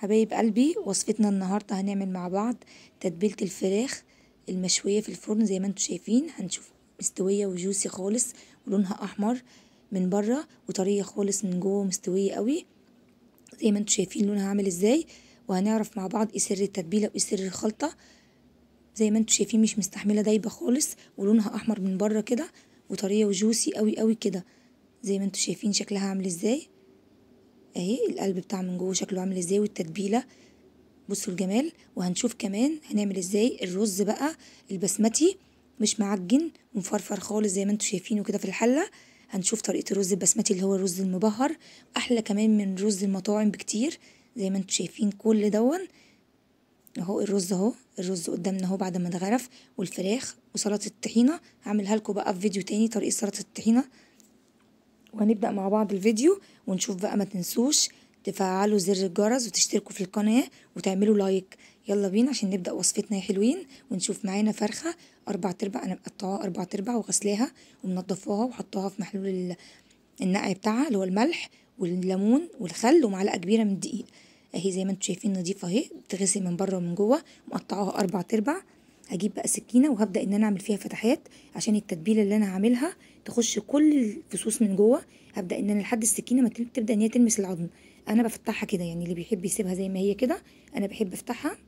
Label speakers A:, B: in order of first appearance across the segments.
A: حبايب قلبي، وصفتنا النهارده هنعمل مع بعض تتبيلة الفراخ المشوية في الفرن. زي ما انتوا شايفين هنشوف مستوية وجوسي خالص ولونها احمر من بره وطرية خالص من جوه، مستوية قوي زي ما انتوا شايفين لونها عامل ازاي. وهنعرف مع بعض ايه سر التتبيلة وايه سر الخلطة. زي ما انتوا شايفين مش مستحملة دايبة خالص ولونها احمر من بره كده وطرية وجوسي قوي قوي كده. زي ما انتوا شايفين شكلها عامل ازاي اهي، القلب بتاع من جوه شكله عامل ازاي والتتبيله بصوا الجمال. وهنشوف كمان هنعمل ازاي الرز بقى البسمتي، مش معجن ومفرفر خالص زي ما انتوا شايفينه كده في الحله. هنشوف طريقه الرز البسمتي اللي هو الرز المبهر، احلى كمان من رز المطاعم بكتير. زي ما انتوا شايفين كل دون اهو الرز، اهو الرز قدامنا اهو بعد ما اتغرف، والفراخ وسلطه الطحينه. هعملها لكم بقى في فيديو تاني طريقه سلطه الطحينه. وهنبدأ مع بعض الفيديو ونشوف بقى. ما تنسوش تفعلوا زر الجرس وتشتركوا في القناة وتعملوا لايك. يلا بينا عشان نبدأ وصفتنا يا حلوين. ونشوف معانا فرخة 4/4، انا مقطعاها 4/4 وغسلاها ومنضفاها وحطاها في محلول النقع بتاعها اللي هو الملح والليمون والخل ومعلقة كبيرة من الدقيق اهي. زي ما انتوا شايفين نضيفة اهي، بتغسل من بره ومن جوه. مقطعاها 4/4. هجيب بقى سكينة وهبدأ ان انا اعمل فيها فتحات عشان التتبيلة اللي انا هعملها تخش كل الفصوص من جوه. هبدأ ان انا لحد السكينة ما تبدأ ان هي تلمس العظم. انا بفتحها كده، يعني اللي بيحب يسيبها زي ما هي كده، انا بحب افتحها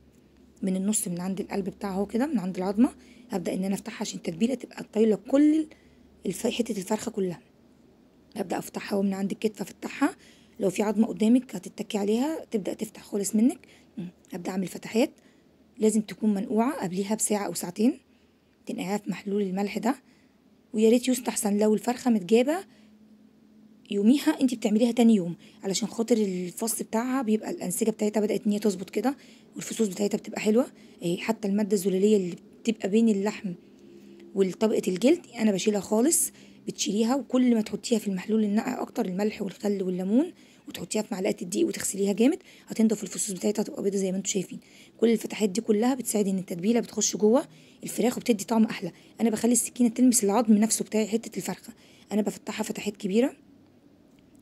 A: من النص من عند القلب بتاعها اهو كده، من عند العظمة. هبدأ ان انا افتحها عشان التتبيلة تبقى طايلة كل حتة الفرخة كلها. هبدأ افتحها ومن عند الكتف افتحها. لو في عظمة قدامك هتتكي عليها تبدأ تفتح خالص منك. هبدأ اعمل فتحات. لازم تكون منقوعة قبليها بساعة او ساعتين، تنقعيها في محلول الملح ده. ويا ريت يستحسن لو الفرخة متجابة يوميها انت بتعمليها تاني يوم، علشان خاطر الفص بتاعها بيبقى الانسجه بتاعتها بدات ان هي تظبط كده، والفصوص بتاعتها بتبقى حلوه. حتى الماده الزلاليه اللي بتبقى بين اللحم وطبقه الجلد انا بشيلها خالص. بتشيليها، وكل ما تحطيها في المحلول النقع اكتر، الملح والخل والليمون، وتحطيها في معلقه الدقيق وتغسليها جامد، هتنضف الفصوص بتاعتها تبقى بيضه زي ما انتم شايفين. كل الفتحات دي كلها بتساعد ان التتبيله بتخش جوه الفراخ وبتدي طعم احلى. انا بخلي السكينه تلمس العظم نفسه بتاع حته الفرخه. انا بفتحها فتحات كبيره،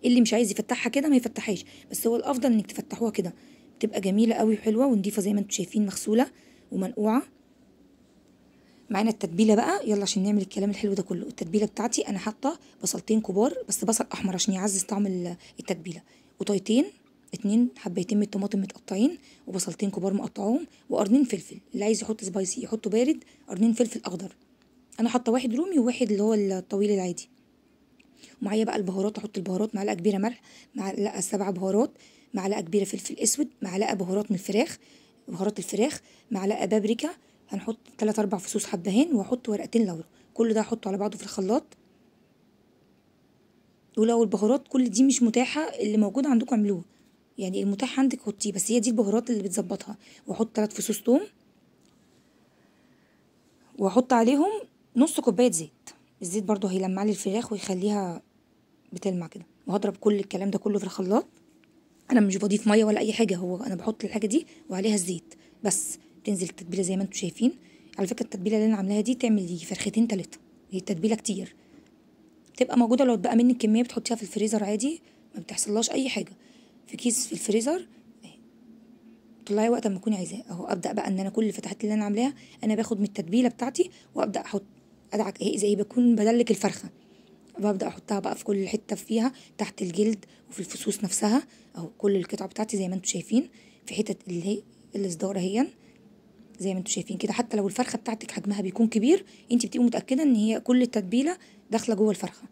A: اللي مش عايز يفتحها كده ما يفتحهاش، بس هو الافضل انك تفتحوها كده، بتبقى جميله قوي وحلوه ونضيفه زي ما انتم شايفين، مغسوله ومنقوعه. معانا التتبيله بقى، يلا عشان نعمل الكلام الحلو ده كله. التتبيله بتاعتي انا حاطه بصلتين كبار، بس بصل احمر عشان يعزز طعم التتبيله، وطيتين 2 حبيتين من الطماطم متقطعين، وبصلتين كبار مقطعوهم، وقرنين فلفل. اللي عايز يحط سبايسي يحطه بارد، قرنين فلفل اخضر. انا حاطه واحد رومي وواحد اللي هو الطويل العادي. ومعايا بقى البهارات، احط البهارات: معلقه كبيره ملح، معلقه 7 بهارات، معلقه كبيره فلفل اسود، معلقه بهارات من الفراخ، بهارات الفراخ، معلقه بابريكا. هنحط 3 4 فصوص حبهان، واحط ورقتين لورا. كل ده احطه على بعضه في الخلاط. ولو البهارات كل دي مش متاحه، اللي موجود عندكم اعملوه، يعني المتاح عندك حطيه، بس هي دي البهارات اللي بتظبطها. واحط 3 فصوص توم، واحط عليهم نص كوبايه زيت. الزيت برضو هيلمع لي الفراخ ويخليها بتلمع كده. وهضرب كل الكلام ده كله في الخلاط. انا مش بضيف ميه ولا اي حاجه، هو انا بحط الحاجه دي وعليها الزيت بس. تنزل التتبيله زي ما انتم شايفين. على فكره التتبيله اللي انا عاملاها دي تعمل لي فرختين 3، هي التتبيله كتير، تبقى موجوده. لو اتبقى منك كميه بتحطيها في الفريزر عادي، ما بتحصلهاش اي حاجه، في كيس في الفريزر طلعي وقت ما تكوني عايزاه اهو. ابدا بقى ان انا كل الفتحات اللي انا عاملاها انا باخد من التتبيله بتاعتي وابدا احط، ادعك اهي زي بكون بدلك الفرخه. ببدأ احطها بقى في كل حتة فيها، تحت الجلد وفي الفصوص نفسها، اهو كل القطع بتاعتي زي ما انتم شايفين، في حتت اللي هي الصدارة هي زي ما انتم شايفين كده. حتى لو الفرخة بتاعتك حجمها بيكون كبير، انت بتبقي متأكدة ان هي كل التتبيلة داخلة جوه الفرخة.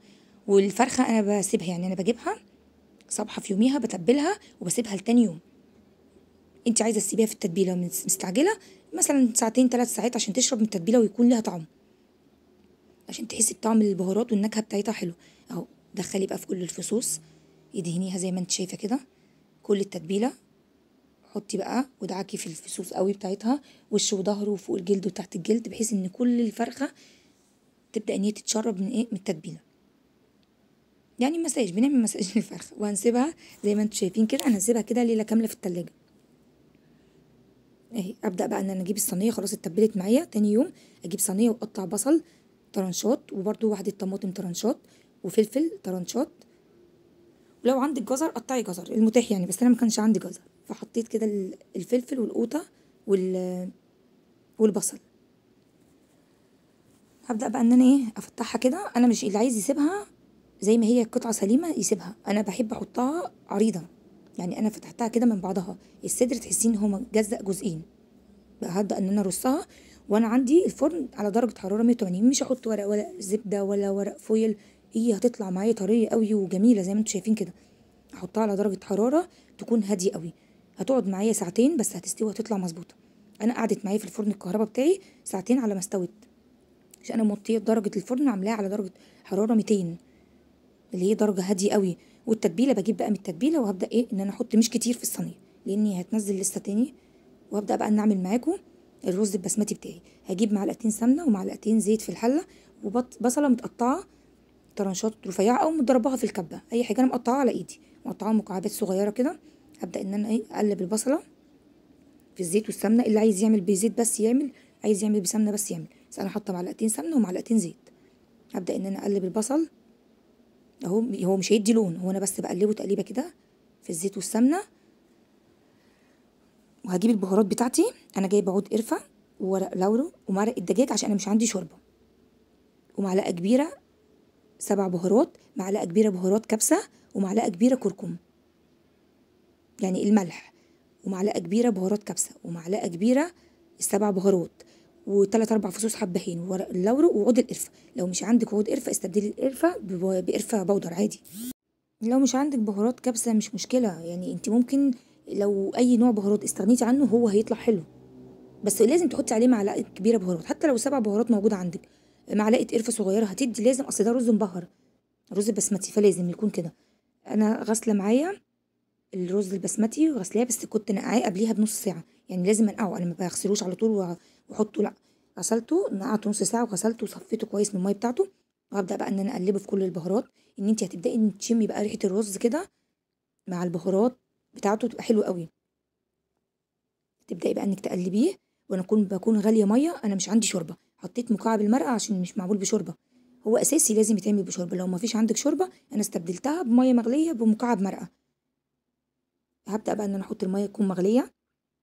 A: والفرخة انا بسيبها، يعني انا بجيبها صبحة في يوميها بتبلها وبسيبها لتاني يوم. انت عايزة تسيبيها في التتبيلة مستعجلة مثلا ساعتين 3 ساعات عشان تشرب من التتبيلة ويكون لها طعم، عشان تحسي بطعم البهارات والنكهه بتاعتها حلو. اهو دخلي بقى في كل الفصوص، ادهنيها زي ما انت شايفه كده كل التتبيله. حطي بقى ودعكي في الفصوص قوي بتاعتها، وش وظهر وفوق الجلد وتحت الجلد، بحيث ان كل الفرخه تبدا ان هي تتشرب من من التتبيله. يعني مساج، بنعمل مساج للفرخه. وهنسيبها زي ما انتم شايفين كده، انا هسيبها كده ليله كامله في التلاجة اهي. ابدا بقى ان انا اجيب الصينيه، خلاص اتبلت معايا. تاني يوم اجيب صينيه واقطع بصل طرنشات، وبرده واحده طماطم طرنشات، وفلفل طرنشات. ولو عندك جزر قطعي جزر، المتاح يعني، بس انا ما كانش عندي جزر، فحطيت كده الفلفل والقوطه والبصل. هبدأ بقى ان انا افتحها كده. انا مش اللي عايز يسيبها زي ما هي قطعة سليمة يسيبها، انا بحب احطها عريضة. يعني انا فتحتها كده من بعضها، الصدر تحسين هو مجزأ جزئين. بقى هبدأ ان انا ارصها، وانا عندي الفرن على درجة حرارة 180. مش هحط ورق ولا زبدة ولا ورق فويل، هي هتطلع معايا طرية قوي وجميلة زي ما انتم شايفين كده. احطها على درجة حرارة تكون هادية قوي، هتقعد معايا ساعتين بس هتستوي وهتطلع مظبوطة. انا قعدت معايا في الفرن الكهرباء بتاعي ساعتين على ما استوت، عشان انا موطيه درجه الفرن عاملاها على درجه حراره 200 اللي هي درجه هاديه قوي. والتتبيله بجيب بقى من التتبيله، وهبدا ان انا احط مش كتير في الصينيه لاني هتنزل لسه تاني. وهبدا بقى ان اعمل معاكم الرز البسمتي بتاعي. هجيب معلقتين سمنه ومعلقتين زيت في الحله، وبصله متقطعه طرنشات رفيعه او مضرباها في الكبه، اي حاجه. انا مقطعاها على ايدي، مقطعاها مكعبات صغيره كده. هبدا ان انا اقلب البصله في الزيت والسمنه. اللي عايز يعمل بزيت بس يعمل، عايز يعمل بسمنه بس يعمل، بس انا حاطه معلقتين سمنه ومعلقتين زيت. هبدا ان انا اقلب البصل اهو، هو مش هيدي لون، هو انا بس بقلبه تقليبه كده في الزيت والسمنه. وهجيب البهارات بتاعتي. انا جايبه عود قرفه وورق لورو ومرق الدجاج عشان انا مش عندي شوربه، ومعلقه كبيره 7 بهارات، معلقه كبيره بهارات كبسه، ومعلقه كبيره كركم يعني الملح، ومعلقه كبيره بهارات كبسه، ومعلقه كبيره ال7 بهارات، وثلاث 4 فصوص حبهان وورق اللورو وعود القرفه. لو مش عندك عود قرفه استبدلي القرفه بقرفه بودر عادي. لو مش عندك بهارات كبسة مش مشكلة، يعني انت ممكن لو اي نوع بهارات استغنيتي عنه هو هيطلع حلو، بس لازم تحطي عليه معلقة كبيرة بهارات. حتى لو 7 بهارات موجودة عندك، معلقة قرفة صغيرة هتدي لازم، اصل ده رز مبهر، رز بسمتي فلازم يكون كده. انا غاسلة معايا الرز البسمتي وغسلاه، بس كنت نقعاه قبليها بنص ساعة. يعني لازم انقعه، انا ما بغسلوش على طول واحطه، لا، غسلته نقعته نص ساعة وغسلته وصفيته كويس من المية بتاعته. وهبدأ بقى ان انا اقلبه في كل البهارات. ان انت هتبدأي ان تشمي بقى ريحة الرز كده مع البهارات بتاعته، تبقى حلوه قوي. تبداي بقى انك تقلبيه. وانا بكون غاليه ميه، انا مش عندي شوربه، حطيت مكعب المرقه عشان مش معمول بشوربه. هو اساسي لازم يتعمل بشوربه، لو ما فيش عندك شوربه انا استبدلتها بميه مغليه بمكعب مرقه. هبدا بقى ان انا احط الميه تكون مغليه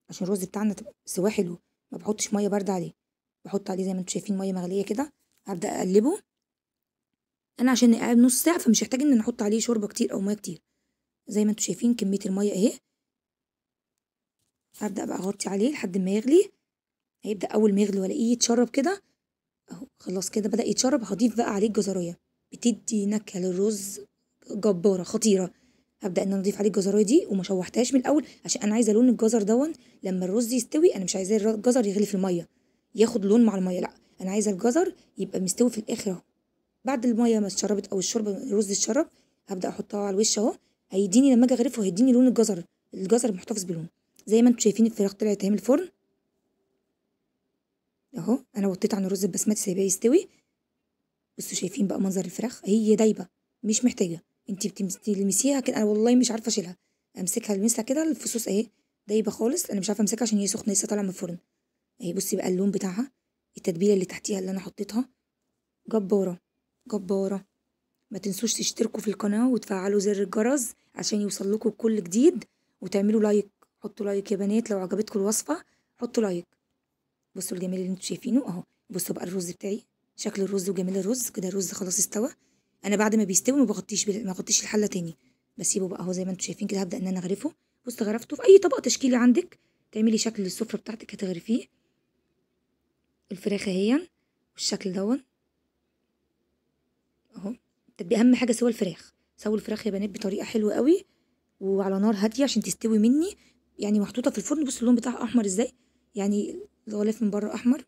A: عشان الرز بتاعنا تبقى سواه حلو. ما بحطش ميه بارده عليه، بحط عليه زي ما انتم شايفين ميه مغليه كده. هبدا اقلبه. انا عشان قاعد نص ساعه فمش هحتاج ان انا احط عليه شوربه كتير او ميه كتير. زي ما انتم شايفين كميه الميه اهي. هبدا بقى اغطي عليه لحد ما يغلي. هيبدأ أول ما يغلي والاقيه يتشرب كده أهو، خلاص كده بدأ يتشرب. هضيف بقى عليه الجزراية، بتدي نكهة للرز جبارة خطيرة. هبدأ إن أنا أضيف عليه الجزراية دي، وما شوحتهاش من الأول عشان أنا عايزة لون الجزر دون لما الرز يستوي. أنا مش عايزاه الجزر يغلي في المية ياخد لون مع المية، لأ، أنا عايزة الجزر يبقى مستوي في الآخر أهو. بعد المية ما اتشربت أو الشوربة الرز اتشرب، هبدأ أحطها على الوش أهو. هيديني لما أجي أغرفه هيديني لون الجزر، الجزر محتفظ بلونه. زي ما انتم شايفين الفراخ طلعت اهي من الفرن اهو. انا وطيت عن الرز البسمتي سايباه يستوي. بصوا شايفين بقى منظر الفراخ، هي دايبه مش محتاجه انتي بتلمسيها كده. انا والله مش عارفه اشيلها، امسكها المسها كده الفصوص اهي دايبه خالص. انا مش عارفه امسكها عشان هي سخنه لسه طالعه من الفرن اهي. بصي بقى اللون بتاعها، التتبيله اللي تحتيها اللي انا حطيتها جباره جباره. ما تنسوش تشتركوا في القناه وتفعلوا زر الجرس عشان يوصل لكم كل جديد، وتعملوا لايك. حطوا لايك يا بنات لو عجبتكم الوصفه، حطوا لايك. بصوا الجمال اللي انتوا شايفينه اهو. بصوا بقى الرز بتاعي، شكل الرز وجمال الرز كده. الرز خلاص استوى. انا بعد ما بيستوي ما بغطيش الحله تاني، بسيبه بقى اهو زي ما انتوا شايفين كده. هبدا ان انا اغرفه. بص غرفته في اي طبق تشكيلي عندك، تعملي شكل السفره بتاعتك هتغرفيه. الفراخ اهي والشكل دون اهو. تبقى اهم حاجه سوى الفراخ، سووا الفراخ يا بنات بطريقه حلوه قوي وعلى نار هاديه عشان تستوي مني. يعني محطوطه في الفرن. بصوا اللون بتاعها احمر ازاي، يعني الغلاف من بره احمر